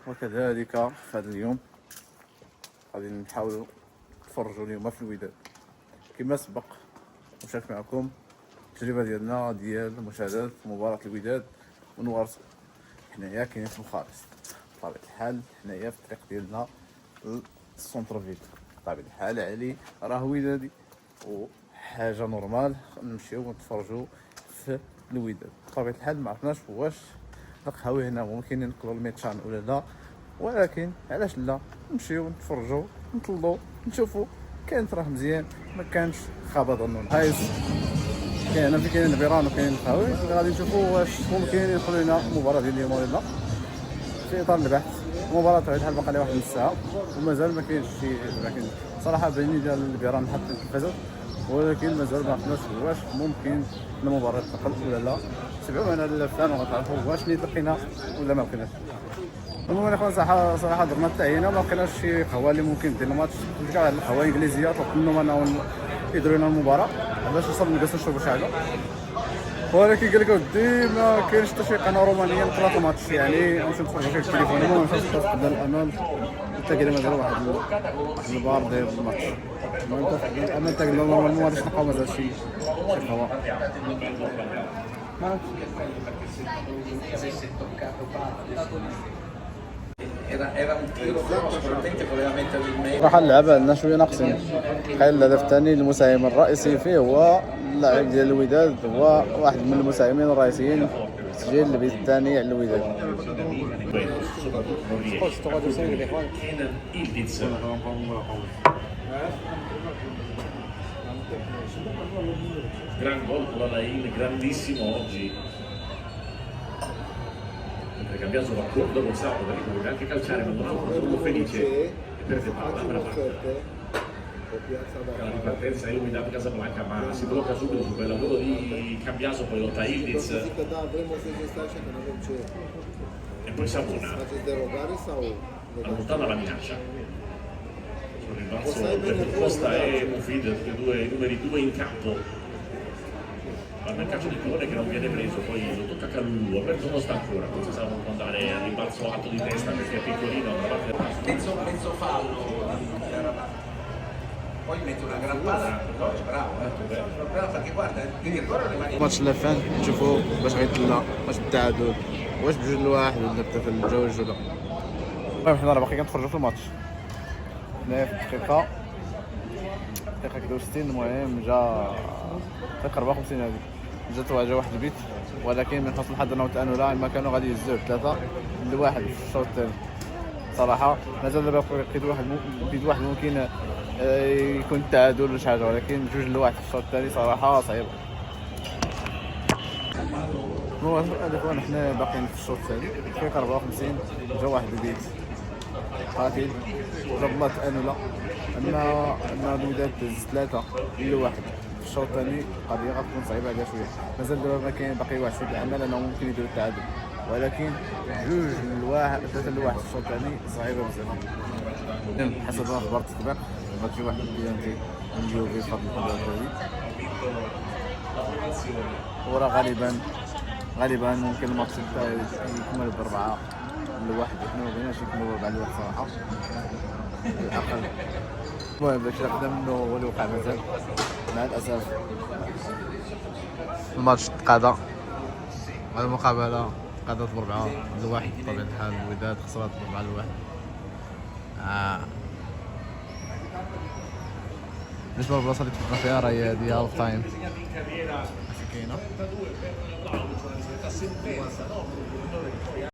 وكذلك في هذا اليوم غادي نحاولوا نتفرجوا اليوم في الوداد كما سبق نشارك معكم التجربه ديالنا ديال مشاهده مباراه الوداد ونوارسو. حنايا كاينين في الخارج بطبيعه الحال، حنايا في الطريق ديالنا للسونتر فيل بطبيعه الحال. علي راه ودادي وحاجه نورمال نمشيو ونتفرجوا في الوداد بطبيعه الحال. ما عرفناش واش القهاوي هنا ممكن ينقلوا الميتشان ولا لا، ولكن علاش لا نمشيو نتفرجوا نطلوا نشوفوا. كانت راه مزيان، ما كانش خابا ظنون هايز. كاين هنا كاين البيران وكاين القهاوي، غادي نشوفوا واش ممكن يدخلوا لنا المباراه ديال اليوم ولا لا. في اطار البحث المباراه تاع الحال باقا لها واحد نص ساعه ومازال ما كاينش شي، لكن صراحه باينين ديال البيران حتى فازت، ولكن مازال ما عرفناش واش ممكن المباراه تدخل ولا لا. تبعوا معنا اللفان وغتعرفوا واش اللي لقينا ولا ما لقيناش. المهم الاخوان صراحه درنا التعيينه ما لقيناش شي قهوه اللي ممكن دير الماتش. كاع القهوه الانجليزيه طلبت منهم انهم يديروا لنا المباراه باش نوصل نجلسوا نشربوا شي حاجه، ولكن قال لك اودي ما كاينش حتى شي قناه رومانيه نقرا الماتش، يعني نمشي نتفرجوا فيه في التليفون. المهم نمشي نستقبل الامل حتى كاين مازال واحد البار داير الماتش. المهم الامل حتى نورمالمون غادي نلقاو مازال شي قهوه. راح اللعبة عندنا شويه ناقصين. تخيل الهدف الثاني المساهم الرئيسي فيه هو اللاعب ديال الوداد، هو واحد من المساهمين الرئيسيين في تسجيل البيت الثاني على الوداد. Gran gol con la Lain, grandissimo oggi. Mentre Cambiaso va corto dopo il salto, perché potrebbe anche calciare, ma non ha un controllo felice e perde palla, me la parte. La ripartenza è illuminata Casablanca, ma si blocca subito su quel lavoro di Cambiaso, poi lotta Ildiz e poi Savona allontana la minaccia. Sul rimbalzo per Costa e Mufid, i numeri 2 in campo. Guarda il calcio di colore che non viene preso, poi lo tocca Calulu, Alberto non sta ancora, non si sa come andare al rimbalzo alto di testa perché è piccolino, mezzo fallo, poi mette una gran palla, bravo, bravo perché guarda, quindi ancora rimane ماتش اللفان نشوفوا باش غيتلا، واش بالتعادل واش بجوج لواحد ولا بثلاثة الجوج ولا. المهم حنا راه باقي كنتفرجوا في الماتش. هنايا في الدقيقة 63 المهم جا دقيقة 54 هذه جا واحد البيت، ولكن من حسن حظنا وتأننا ما كانوا غادي يهزوه 3-1 في الشوط الثاني. صراحة مازال دابا بيد واحد ممكن يكون التعادل ولا شي حاجة، ولكن 2-1 في الشوط الثاني صراحة صعيبة. الاخوان حنا باقيين في الشوط الثاني دقيقة 54 جا واحد البيت قاتل ضرب الله تأنلا ان الوداد دز 3-1 في الشوط الثاني. قضية غتكون صعيبة عليها شوية، مازال دابا ما كاين باقي واحد شوية الامل انهم ممكن يديروا التعادل، ولكن 2-1 3-1 في الشوط الثاني صعيبة بزاف. حسب اخبار التطبيق بغات شي واحد بلانتي من اليوفي في هاد المباراة هادي، وراه غالبا ممكن الماتش يكمل ب4-1. حنا مبغيناش يكملوا 4-1 صراحة الأقل. المهم داكشي اللي خدا منه هو اللي وقع مازال مع الأسف. الماتش تقاضى، المقابلة تقاضت ب4-1 بطبيعة الحال. الوداد خسرت ب4-1. بالنسبة للبلاصة اللي تفقنا فيها راهي هادي هاف تايم كاينة.